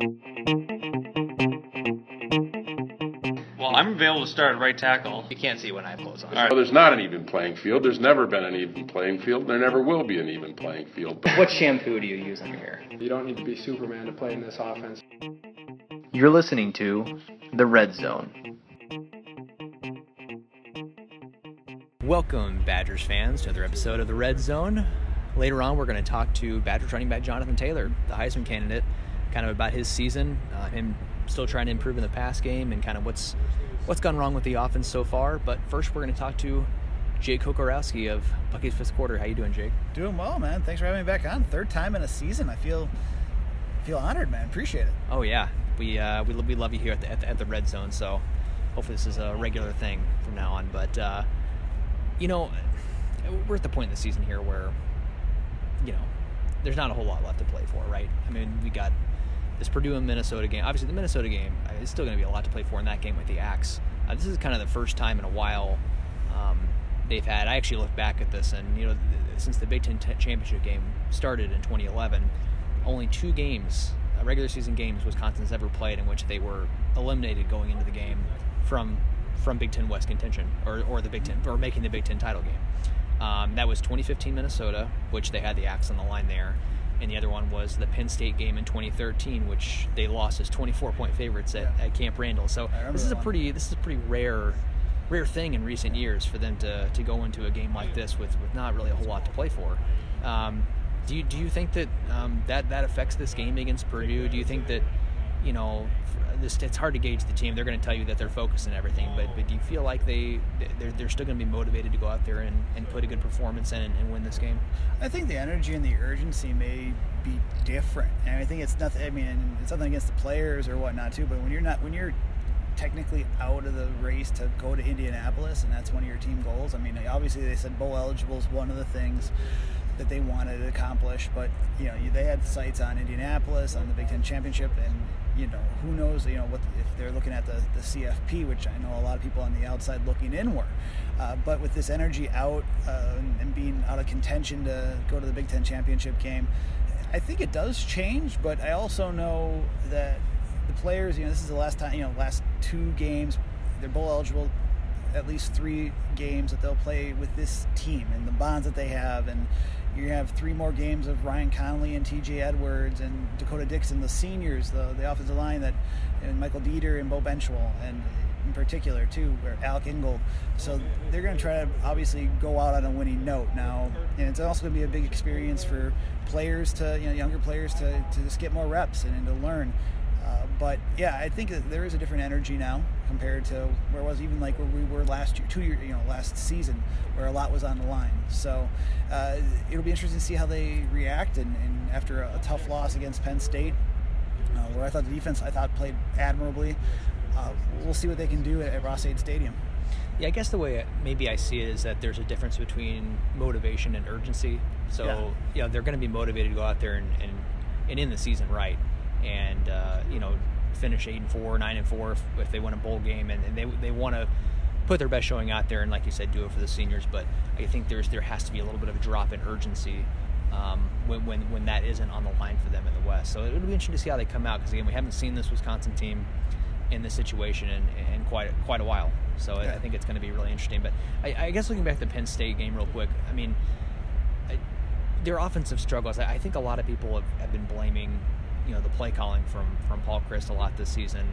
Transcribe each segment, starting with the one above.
Well, I'm available to start at right tackle. You can't see when I have clothes on. All right. Well, there's not an even playing field. There's never been an even playing field. There never will be an even playing field. What shampoo do you use on your hair? You don't need to be Superman to play in this offense. You're listening to The Red Zone. Welcome, Badgers fans, to another episode of The Red Zone. Later on, we're going to talk to Badgers running back Jonathan Taylor, the Heisman candidate, kind of about his season, him still trying to improve in the pass game, and kind of what's gone wrong with the offense so far. But first, we're going to talk to Jake Kocorowski of Bucky's Fifth Quarter. How you doing, Jake? Doing well, man. Thanks for having me back on. Third time in a season. I feel honored, man. Appreciate it. Oh yeah, we love you here at the Red Zone. So hopefully this is a regular thing from now on. But we're at the point in the season here where there's not a whole lot left to play for, right? I mean, we got this Purdue and Minnesota game. Obviously, the Minnesota game is still going to be a lot to play for in that game with the Axe. This is kind of the first time in a while they've had. I actually looked back at this, and since the Big Ten championship game started in 2011, only 2 games, regular season games, Wisconsin's ever played in which they were eliminated going into the game from Big Ten West contention or the Big Ten, or making the Big Ten title game. That was 2015 Minnesota, which they had the Axe on the line there. And the other one was the Penn State game in 2013, which they lost as 24-point favorites at Camp Randall. So this is a pretty rare thing in recent years for them to go into a game like this with not really a whole lot to play for. Do you think that that affects this game against Purdue? Do you think that it's hard to gauge the team? They're going to tell you that they're focused on everything, but do you feel like they're still going to be motivated to go out there and put a good performance in and win this game? I think the energy and the urgency may be different, and I think it's nothing. I mean, it's nothing against the players or whatnot too. But when you're technically out of the race to go to Indianapolis, and that's one of your team goals. I mean, obviously they said bowl eligible is one of the things that they wanted to accomplish, but they had sights on Indianapolis, on the Big Ten championship, and who knows what if they're looking at the CFP, which I know a lot of people on the outside looking in were. But with this energy out and being out of contention to go to the Big Ten championship game, I think it does change. But I also know that the players, this is the last time, last 2 games, they're bowl eligible, at least 3 games that they'll play with this team and the bonds that they have. And you have 3 more games of Ryan Conley and TJ Edwards and Dakota Dixon, the seniors, the offensive line, and Michael Dieter and Bo Benchwell, and in particular too, or Alec Ingold. So they're going to try to obviously go out on a winning note now, and it's also going to be a big experience for players to, younger players to just get more reps and to learn. But yeah, I think that there is a different energy now compared to where it was even like where we were last year, 2 years, last season, where a lot was on the line. So it'll be interesting to see how they react. And after a tough loss against Penn State, where I thought the defense played admirably, we'll see what they can do at Ross-Ade Stadium. Yeah, I guess the way maybe I see it is that there's a difference between motivation and urgency. So they're going to be motivated to go out there and end the season right. And finish 8-4, 9-4 if they win a bowl game, and they want to put their best showing out there, and like you said, do it for the seniors. But I think there has to be a little bit of a drop in urgency when that isn't on the line for them in the West. So it'll be interesting to see how they come out, because again, we haven't seen this Wisconsin team in this situation in quite a while. So I think it's going to be really interesting. But I guess looking back at the Penn State game real quick, I mean, their offensive struggles, I think a lot of people have been blaming the play calling from Paul Chryst a lot this season.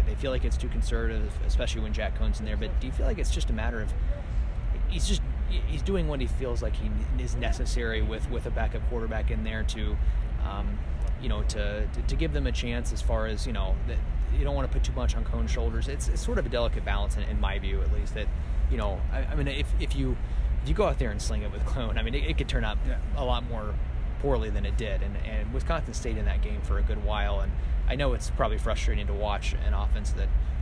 They feel like it's too conservative, especially when Jack Cohn's in there. But do you feel like it's just a matter of he's doing what he feels like he is necessary with a backup quarterback in there to give them a chance, as far as that you don't want to put too much on Cohn's shoulders. It's sort of a delicate balance in my view, at least. That I mean, if you go out there and sling it with Cohn, I mean, it could turn out a lot more poorly than it did, and Wisconsin stayed in that game for a good while, and I know it's probably frustrating to watch an offense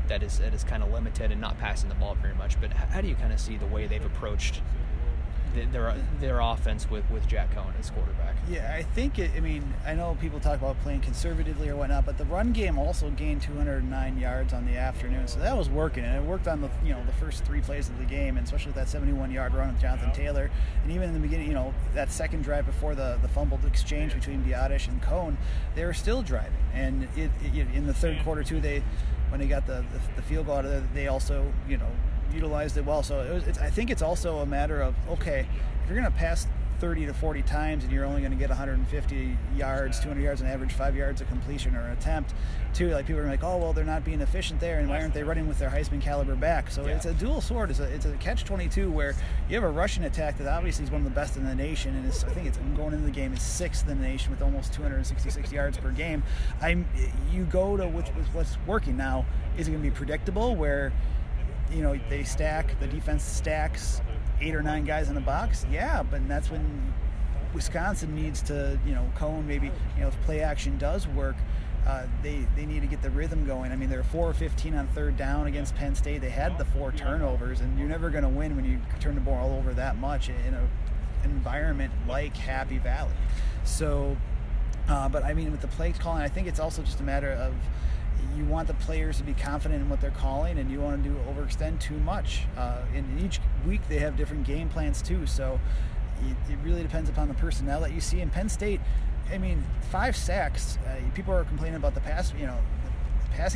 that is kind of limited and not passing the ball very much, but how do you kind of see the way they've approached their offense with Jack Cohn as quarterback. Yeah, I think I know people talk about playing conservatively or whatnot, but the run game also gained 209 yards on the afternoon, so that was working, and it worked on the first 3 plays of the game, and especially with that 71-yard run with Jonathan Taylor, and even in the beginning, that second drive before the fumbled exchange between Biadasz and Cohn, they were still driving, and in the third quarter too, when they got the field goal out of there, they also utilized it well. So I think it's also a matter of, okay, if you're going to pass 30 to 40 times and you're only going to get 150 yards, 200 yards on average, 5 yards of completion or an attempt, too, like people are like, oh, well, they're not being efficient there, and why aren't they running with their Heisman caliber back? So it's a dual sword. It's a catch-22 where you have a rushing attack that obviously is one of the best in the nation, and I think it's going into the game is 6th in the nation with almost 266 yards per game. You go to what's working now. Is it going to be predictable where the defense stacks 8 or 9 guys in a box? Yeah, but that's when Wisconsin needs to, Cohn maybe, if play action does work, they need to get the rhythm going. I mean, they're 4 of 15 on third down against Penn State. They had the 4 turnovers, and you're never going to win when you turn the ball over that much in an environment like Happy Valley. So, but I mean, with the play calling, I think it's also just a matter of you want the players to be confident in what they're calling, and you want to overextend too much. In each week they have different game plans too, so it really depends upon the personnel that you see. In Penn State, 5 sacks. People are complaining about the passing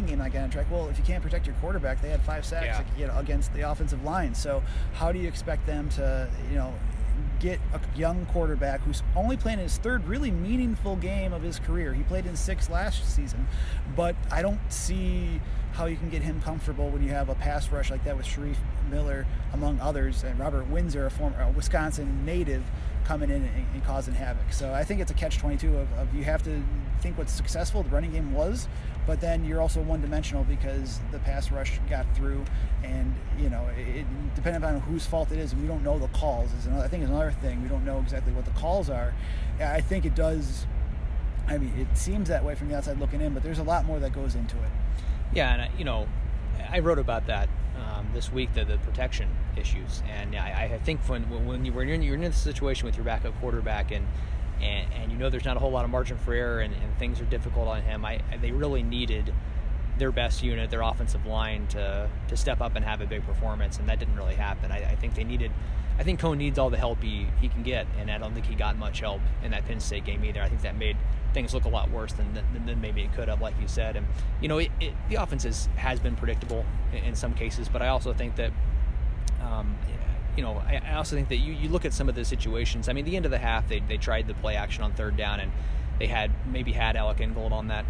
game not getting on track. Well, if you can't protect your quarterback, they had 5 sacks against the offensive line. So how do you expect them to get a young quarterback who's only playing his 3rd really meaningful game of his career? He played in 6 last season, but I don't see how you can get him comfortable when you have a pass rush like that with Sharif Miller, among others, and Robert Windsor, a former Wisconsin native, coming in and causing havoc. So I think it's a catch-22 of you have to think what's successful the running game was, but then you're also one-dimensional because the pass rush got through, and it depending on whose fault it is, and we don't know the calls. I think is another thing. We don't know exactly what the calls are. I think it does. It seems that way from the outside looking in, but there's a lot more that goes into it. Yeah, and I wrote about that this week, the protection issues, and I think when you're in this situation with your backup quarterback and there's not a whole lot of margin for error and things are difficult on him, they really needed their best unit, their offensive line, to step up and have a big performance, and that didn't really happen. I think Cohn needs all the help he can get, and I don't think he got much help in that Penn State game either. I think that made things look a lot worse than maybe it could have, like you said. And the offense has been predictable in some cases, but I also think that I also think that you look at some of the situations. The end of the half they tried the play action on 3rd down, and they had Alec Ingold on the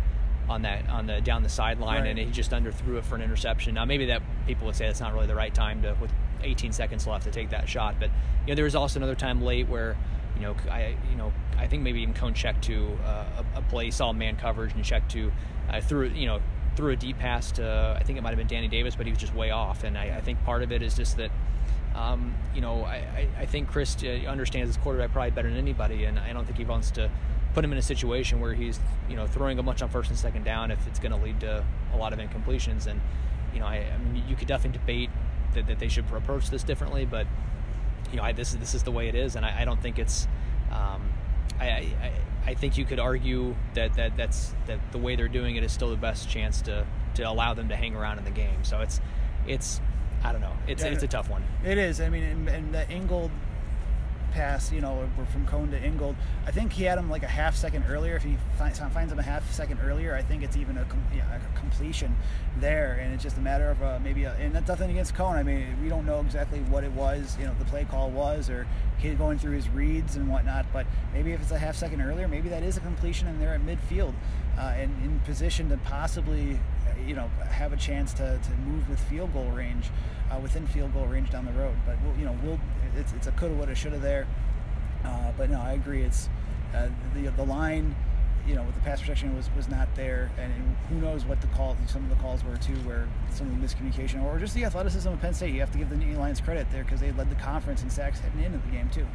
down the sideline, right, and he just underthrew it for an interception. Now maybe that people would say that's not really the right time with 18 seconds left to take that shot, but there was also another time late where I think maybe even Cohn checked to a play, saw man coverage and checked to threw a deep pass to, I think it might have been Danny Davis, but he was just way off. And I think part of it is just that I think Chris understands his quarterback probably better than anybody, and I don't think he wants to put him in a situation where he's throwing a bunch on 1st and 2nd down if it's going to lead to a lot of incompletions. And you could definitely debate that they should approach this differently, but this is the way it is, and I don't think it's. I think you could argue that the way they're doing it is still the best chance to allow them to hang around in the game. So it's I don't know. It's a tough one. It is. And the Ingold pass, from Cohn to Ingold, I think he had him like a half second earlier. If he finds him a half second earlier, I think it's even a completion there, and it's just a matter of and that's nothing against Cohn. We don't know exactly what it was, the play call was, or he going through his reads and whatnot, but maybe if it's a half second earlier, maybe that is a completion and they're at midfield and in position to possibly have a chance to move with field goal range, within field goal range down the road. But it's a coulda, woulda, shoulda there. But no, I agree. It's the line, with the pass protection was not there, and who knows what some of the calls were too, where some of the miscommunication or just the athleticism of Penn State. You have to give the Nittany Lions credit there because they led the conference in sacks heading into the game too.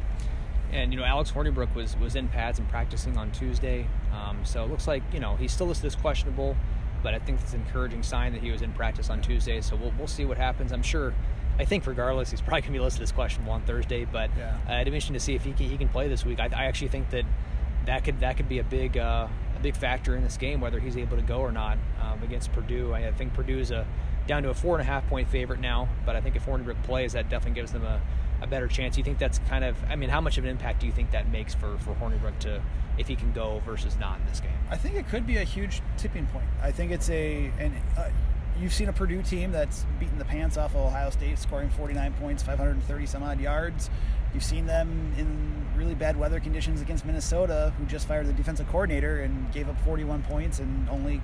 And Alex Hornibrook was in pads and practicing on Tuesday, so it looks like he's still listed as questionable, but I think it's an encouraging sign that he was in practice on Tuesday. So we'll see what happens. I'm sure I think regardless, he's probably going to be listed as questionable on Thursday. But it'd be interesting to see if he can play this week. I actually think that could be a big factor in this game, whether he's able to go or not against Purdue. I think Purdue is down to a 4.5-point favorite now, but I think if Hornibrook plays, that definitely gives them a better chance. You think that's kind of, I mean, how much of an impact do you think that makes for Hornibrook to, if he can go versus not in this game? I think it could be a huge tipping point. I think it's you've seen a Purdue team that's beaten the pants off of Ohio State, scoring 49 points, 530 some odd yards. You've seen them in really bad weather conditions against Minnesota, who just fired the defensive coordinator and gave up 41 points and only,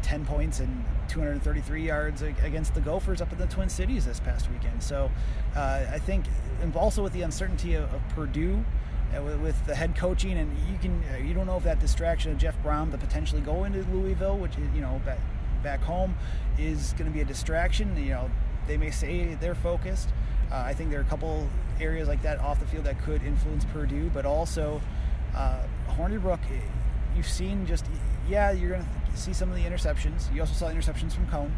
10 points and 233 yards against the Gophers up in the Twin Cities this past weekend. So I think, and also with the uncertainty of Purdue, with the head coaching, and you don't know if that distraction of Jeff Brom to potentially go into Louisville, which is, back home, is going to be a distraction. They may say they're focused. I think there are a couple areas like that off the field that could influence Purdue, but also Hornibrook, you've seen you're going to see some of the interceptions. You also saw interceptions from Cone,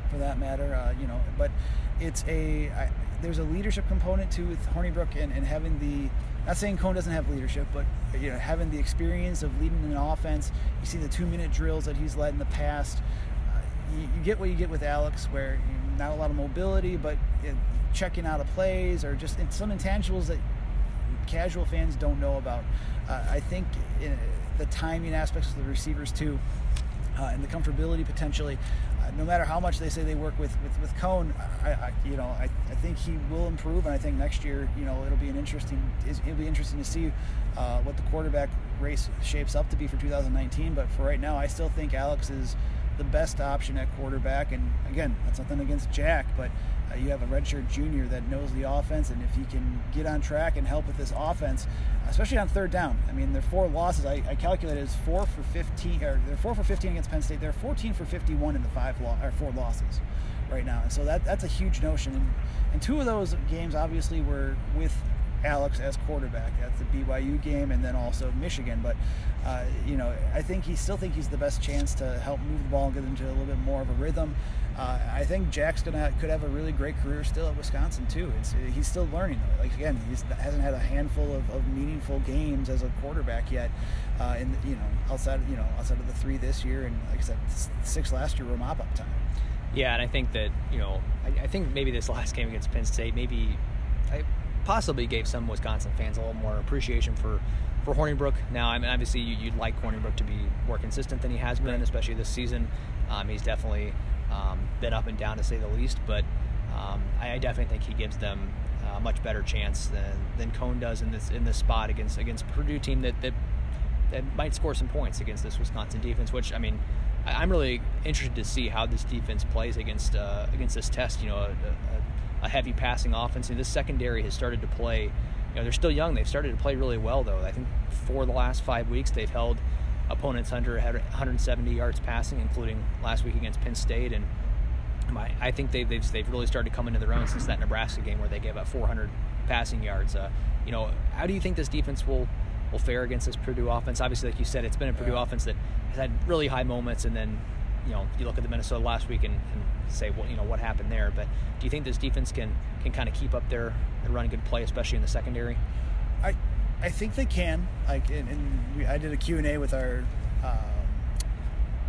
for that matter, but there's a leadership component too with Hornibrook and having not saying Cone doesn't have leadership, but having the experience of leading an offense. You see the 2-minute drills that he's led in the past. You get what you get with Alex, where not a lot of mobility, but checking out of plays or just some intangibles that casual fans don't know about. I think the timing aspects of the receivers too, and the comfortability potentially. No matter how much they say they work with Cone, I think he will improve, and I think next year, it'll be interesting to see what the quarterback race shapes up to be for 2019. But for right now, I still think Alex is the best option at quarterback. And again, that's nothing against Jack, but you have a redshirt junior that knows the offense, and if he can get on track and help with this offense, especially on third down. I mean, their 4 losses, I calculated as 4 for 15, or they're 4 for 15 against Penn State. They're 14 for 51 in the 4 losses right now. And so that's a huge notion. And 2 of those games obviously were with Alex as quarterback. That's the BYU game and then also Michigan. But I think still think he's the best chance to help move the ball and get into a little bit more of a rhythm. I think Jack's could have a really great career still at Wisconsin too. He's still learning though. Like again, he hasn't had a handful of meaningful games as a quarterback yet. Outside of the 3 this year, and like I said, 6 last year were mop-up time. Yeah, and I think that I think maybe this last game against Penn State possibly gave some Wisconsin fans a little more appreciation for Hornibrook. Now, I mean, obviously you'd like Hornibrook to be more consistent than he has been, especially this season. He's definitely been up and down, to say the least, but I definitely think he gives them a much better chance than Cone does in this spot against Purdue team that might score some points against this Wisconsin defense. Which, I mean, I'm really interested to see how this defense plays against this test. A heavy passing offense. And this secondary has started to play. They're still young. They've started to play really well, though. I think for the last 5 weeks, they've held opponents under 170 yards passing, including last week against Penn State. And I think they've really started to come into their own since that Nebraska game where they gave up 400 passing yards. How do you think this defense will fare against this Purdue offense? Obviously, like you said, it's been a Purdue offense that has had really high moments, and then you look at the Minnesota last week and say, well, what happened there? But do you think this defense can kind of keep up their run good play, especially in the secondary? I think they can. I did a Q&A with our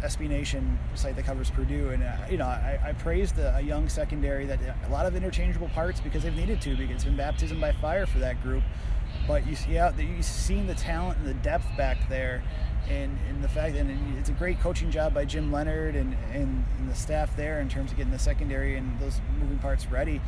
SB Nation site that covers Purdue, and I praised a young secondary that a lot of interchangeable parts because they've needed to, because it's been baptism by fire for that group. But you've seen the talent and the depth back there. And the fact, and it's a great coaching job by Jim Leonard and the staff there in terms of getting the secondary and those moving parts ready.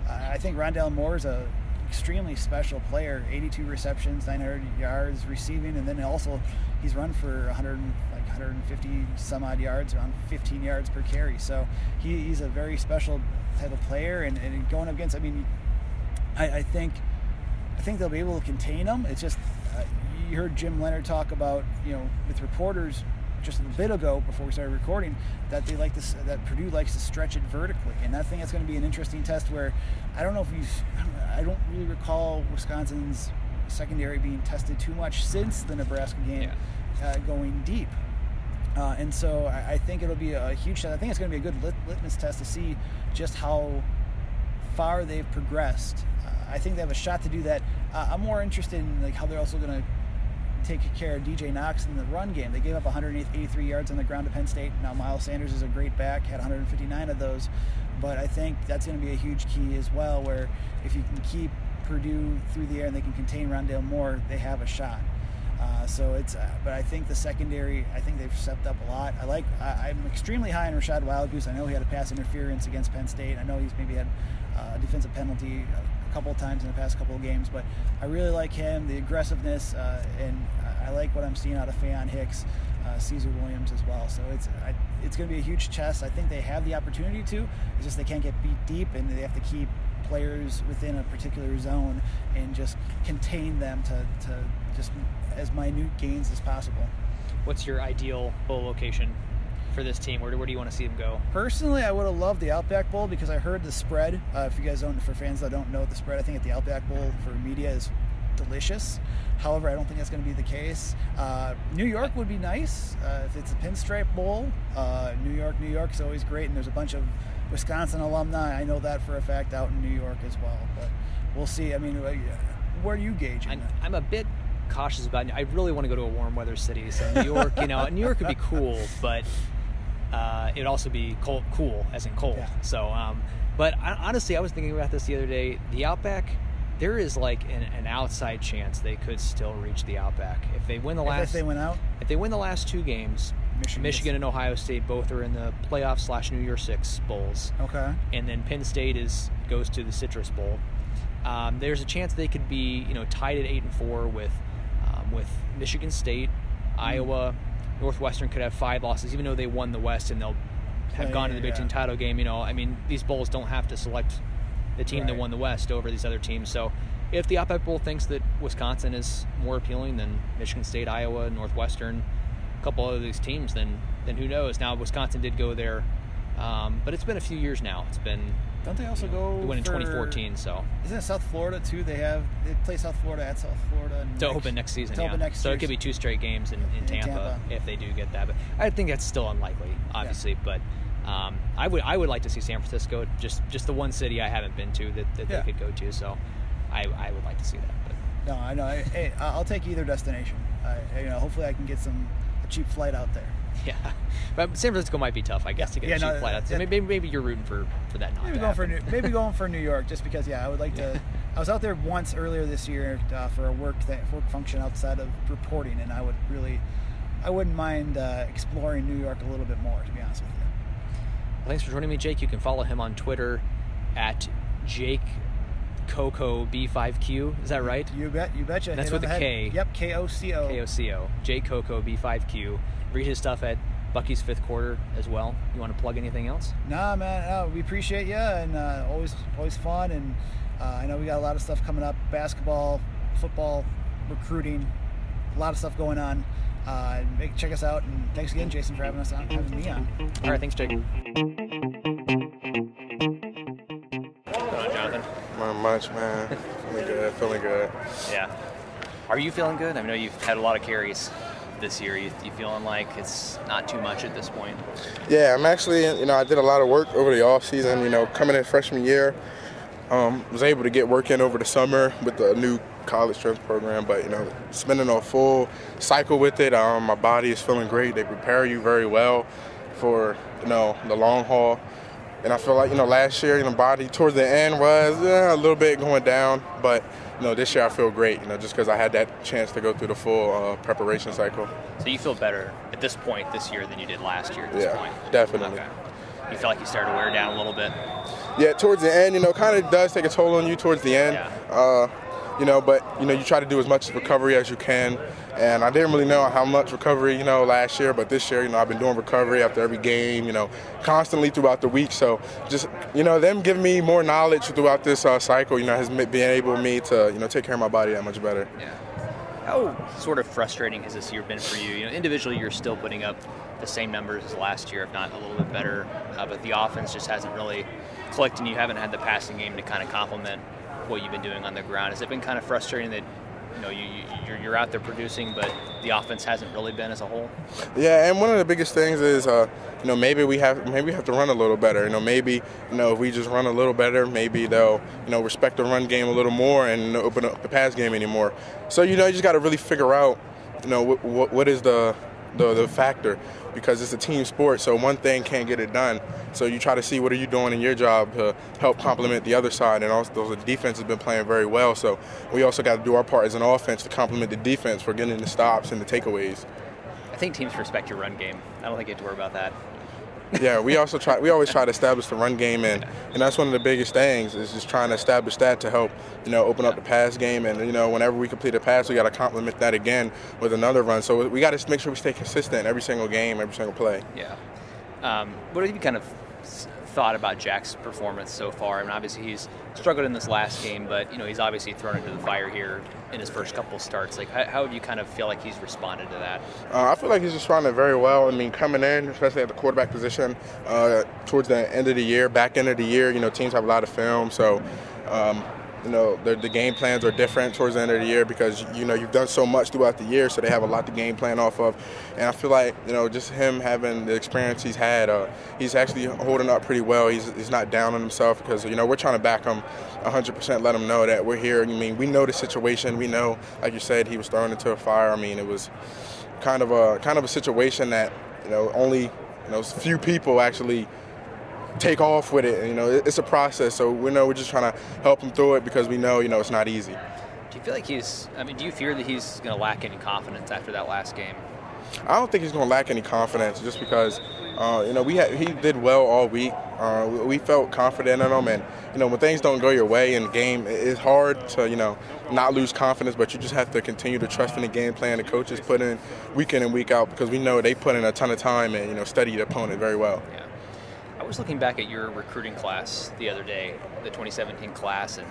I think Rondale Moore is a extremely special player. 82 receptions, 900 yards receiving, and then also he's run for 150 some odd yards, around 15 yards per carry. So he's a very special type of player. And going up against, I think they'll be able to contain him. It's just. You heard Jim Leonard talk about, with reporters just a bit ago before we started recording, that that Purdue likes to stretch it vertically, and I think that's going to be an interesting test. Where I don't really recall Wisconsin's secondary being tested too much since the Nebraska game, going deep. And so I think it'll be a huge test. I think it's going to be a good litmus test to see just how far they've progressed. I think they have a shot to do that. I'm more interested in like how they're also going to take care of DJ Knox in the run game. They gave up 183 yards on the ground to Penn State. Now Miles Sanders is a great back, had 159 of those, but I think that's going to be a huge key as well, where if you can keep Purdue through the air and they can contain Rondale Moore, they have a shot. But I think the secondary, I think they've stepped up a lot. I'm extremely high on Rashad Wildgoose. I know he had a pass interference against Penn State. I know he's maybe had a defensive penalty a couple of times in the past couple of games, but I really like him, the aggressiveness, and I like what I'm seeing out of Faion Hicks, Caesar Williams as well. So it's going to be a huge test. I think they have the opportunity to. It's just they can't get beat deep, and they have to keep players within a particular zone and just contain them to just as minute gains as possible. What's your ideal bowl location for this team? Where do you want to see them go? Personally, I would have loved the Outback Bowl because I heard the spread. If you guys don't, for fans that don't know the spread, I think at the Outback Bowl for media is delicious. However, I don't think that's going to be the case. New York would be nice if it's a pinstripe bowl. New York is always great, and there's a bunch of Wisconsin alumni. I know that for a fact out in New York as well. But we'll see. I mean, where are you gauging? I'm a bit cautious about it. I really want to go to a warm weather city. So New York, New York would be cool, but it'd also be cool as in cold. Yeah. So, but honestly, I was thinking about this the other day. The Outback, there is like an outside chance they could still reach the Outback if they win the last. If they win out. If they win the last two games, Michigan and Ohio State both are in the playoff / New Year's Six bowls. Okay. And then Penn State goes to the Citrus Bowl. There's a chance they could be tied at 8-4 with Michigan State, Iowa. Northwestern could have 5 losses, even though they won the West and they'll have gone to the Big Ten title game. I mean, these bowls don't have to select the team that won the West over these other teams. So if the Outback Bowl thinks that Wisconsin is more appealing than Michigan State, Iowa, Northwestern, a couple of these teams, then who knows? Now, Wisconsin did go there, but it's been a few years now. It's been... Don't they also go? They went in 2014, so. Isn't it South Florida too? They play South Florida at South Florida to open next season. So it could be 2 straight games in Tampa if they do get that. But I think that's still unlikely, obviously. Yeah. But I would like to see San Francisco, just the one city I haven't been to that they could go to. So I would like to see that. But. No, I know. Hey, I'll take either destination. Hopefully I can get a cheap flight out there. Yeah, but San Francisco might be tough, I guess, to get a cheap flight out. So maybe you're rooting for that not to happen. Maybe going for New York, just because. Yeah, I would like to. I was out there once earlier this year for a work function outside of reporting, and I wouldn't mind exploring New York a little bit more, to be honest with you. Well, thanks for joining me, Jake. You can follow him on Twitter at Jake Coco B5Q. Is that right? You betcha. That's with a K. Yep, Koco. Koco. Jake Coco B5Q. Read his stuff at Bucky's Fifth Quarter as well. You want to plug anything else? Nah, man. We appreciate you, and always fun. And I know we got a lot of stuff coming up: basketball, football, recruiting, a lot of stuff going on. Check us out, and thanks again, Jason, for having me on. All right, thanks, Jake. What's going on, Jonathan? Not much, man. Feeling good. Yeah. Are you feeling good? I know you've had a lot of carries this year. You feeling like it's not too much at this point? Yeah, I'm actually, I did a lot of work over the off season, coming in freshman year. Was able to get work in over the summer with the new college strength program, but, spending a full cycle with it, my body is feeling great. They prepare you very well for, the long haul. And I feel like, last year, body towards the end was a little bit going down, but this year I feel great, just because I had that chance to go through the full preparation cycle. So you feel better at this point this year than you did last year at this point? Yeah, definitely. Okay. You feel like you started to wear down a little bit? Yeah, towards the end, kind of does take a toll on you towards the end. Yeah. But, you try to do as much recovery as you can. And I didn't really know how much recovery, last year. But this year, I've been doing recovery after every game, constantly throughout the week. So just, them giving me more knowledge throughout this cycle, has been able me to, take care of my body that much better. Yeah. How sort of frustrating has this year been for you? Individually, you're still putting up the same numbers as last year, if not a little bit better. But the offense just hasn't really clicked, and you haven't had the passing game to kind of complement what you've been doing on the ground. Has it been kind of frustrating that you're out there producing, but the offense hasn't really been as a whole? Yeah, and one of the biggest things is, maybe we have to run a little better. Maybe if we just run a little better, maybe they'll respect the run game a little more and open up the pass game anymore. So you just got to really figure out what is the factor, because it's a team sport. So one thing can't get it done. So you try to see what are you doing in your job to help complement the other side, and also the defense has been playing very well. So we also got to do our part as an offense to complement the defense for getting the stops and the takeaways. I think teams respect your run game. I don't think you have to worry about that. Yeah, we always try to establish the run game, and that's one of the biggest things is just trying to establish that to help open up the pass game. And whenever we complete a pass, we got to complement that again with another run. So we got to make sure we stay consistent every single game, every single play. Yeah. What have you kind of thought about Jack's performance so far? I mean, obviously he's struggled in this last game, but he's obviously thrown into the fire here in his first couple starts. Like, how do you kind of feel like he's responded to that? I feel like he's responded very well. I mean, coming in, especially at the quarterback position, towards the end of the year, back end of the year, teams have a lot of film, so the game plans are different towards the end of the year because you've done so much throughout the year, so they have a lot to game plan off of. And I feel like just him having the experience he's had, he's actually holding up pretty well. He's not down on himself because we're trying to back him 100%, let him know that we're here. I mean, we know the situation. We know, like you said, he was thrown into a fire. I mean, it was kind of a situation that only few people actually take off with it. It's a process, so we're just trying to help him through it because we know it's not easy. Do you feel like do you fear that he's going to lack any confidence after that last game? I don't think he's going to lack any confidence just because he did well all week. We felt confident in him, and when things don't go your way in the game, it's hard to not lose confidence, but you just have to continue to trust in the game plan the coaches put in week in and week out, because we know they put in a ton of time and study the opponent very well. Yeah. I was looking back at your recruiting class the other day, the 2017 class, and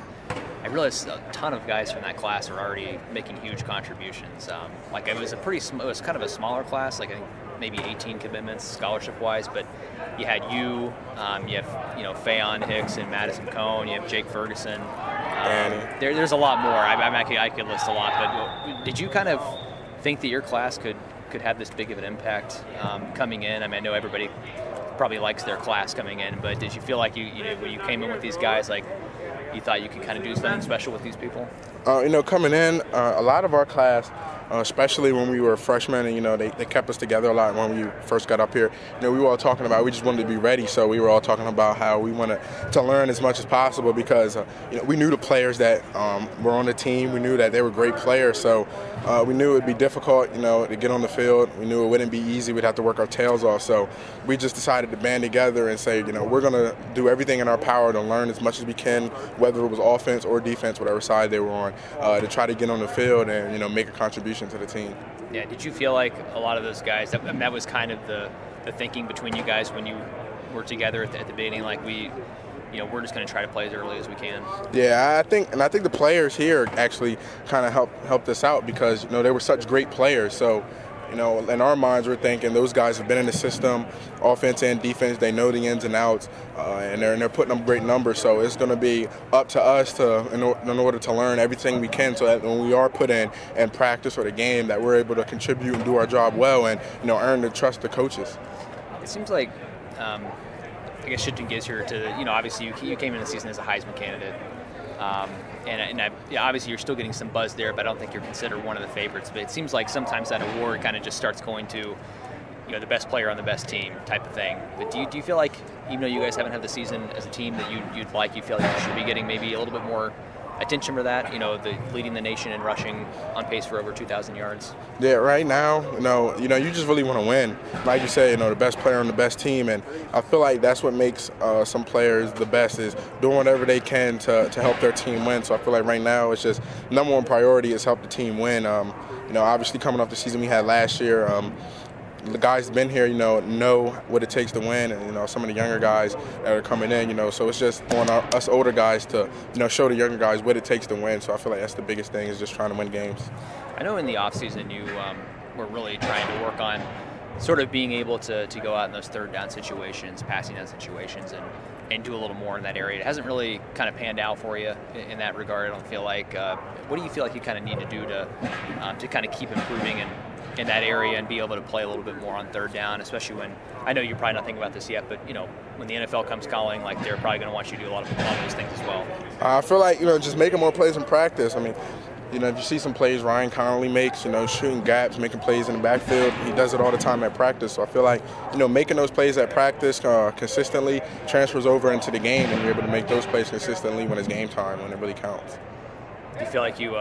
I realized a ton of guys from that class are already making huge contributions. It was kind of a smaller class, like I think maybe 18 commitments scholarship-wise, but you had you have Fayon Hicks and Madison Cone, you have Jake Ferguson. There's a lot more. I could list a lot, but did you kind of think that your class could have this big of an impact coming in? I mean, I know everybody probably likes their class coming in, but did you feel like when you came in with these guys, like you thought you could kind of do something special with these people? Coming in, a lot of our class, especially when we were freshmen, and they kept us together a lot when we first got up here. We were all talking about we just wanted to be ready, so we were all talking about how we wanted to learn as much as possible because we knew the players that were on the team. We knew that they were great players, so we knew it would be difficult, to get on the field. We knew it wouldn't be easy. We'd have to work our tails off. So we just decided to band together and say, we're going to do everything in our power to learn as much as we can, whether it was offense or defense, whatever side they were on, to try to get on the field and make a contribution to the team. Yeah. Did you feel like a lot of those guys, that was kind of the thinking between you guys when you were together at the beginning, like we're just going to try to play as early as we can? Yeah, I think the players here actually kind of helped us out because they were such great players. So in our minds, we're thinking those guys have been in the system, offense and defense. They know the ins and outs, and they're putting up great numbers. So it's going to be up to us in order to learn everything we can, so that when we are put in and practice for the game, that we're able to contribute and do our job well, and earn the trust of the coaches. It seems like, I guess shifting gears here to obviously you came in the season as a Heisman candidate. Obviously you're still getting some buzz there, but I don't think you're considered one of the favorites. But it seems like sometimes that award kind of just starts going to, the best player on the best team type of thing. But do you feel like, even though you guys haven't had the season as a team that you feel like you should be getting maybe a little bit more attention for that? The leading the nation in rushing, on pace for over 2,000 yards. Yeah, right now, you just really want to win. Like you said, the best player on the best team, and I feel like that's what makes some players the best, is doing whatever they can to help their team win. So I feel like right now it's just number one priority is help the team win. Obviously coming off the season we had last year, the guys been here, know what it takes to win, and some of the younger guys that are coming in, so it's just on us older guys to, show the younger guys what it takes to win. So I feel like that's the biggest thing, is just trying to win games. I know in the off season you were really trying to work on sort of being able to go out in those third down situations, passing down situations, and do a little more in that area. It hasn't really kind of panned out for you in that regard, I don't feel like. What do you feel like you kind of need to do to kind of keep improving and in that area and be able to play a little bit more on third down, especially when, I know you're probably not thinking about this yet, but, when the NFL comes calling, like, they're probably going to want you to do a lot of those things as well. I feel like, just making more plays in practice. I mean, if you see some plays Ryan Connolly makes, shooting gaps, making plays in the backfield, he does it all the time at practice. So I feel like, making those plays at practice consistently transfers over into the game, and you're able to make those plays consistently when it's game time, when it really counts. Do you feel like you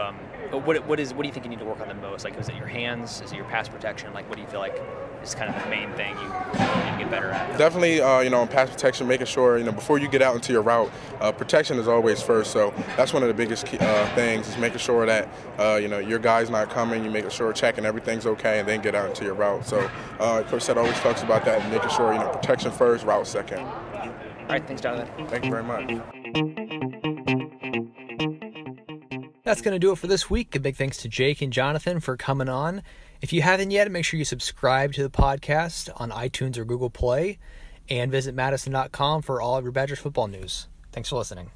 what do you think you need to work on the most? Like, is it your hands? Is it your pass protection? Like, what do you feel like is kind of the main thing you need to get better at? Definitely, on pass protection, making sure, before you get out into your route, protection is always first. So that's one of the biggest things, is making sure that, your guy's not coming, you making sure checking everything's okay, and then get out into your route. So Coach Seth always talks about that, and making sure, protection first, route second. All right, thanks, Jonathan. Thank you very much. That's going to do it for this week. A big thanks to Jake and Jonathan for coming on. If you haven't yet, make sure you subscribe to the podcast on iTunes or Google Play, and visit madison.com for all of your Badgers football news. Thanks for listening.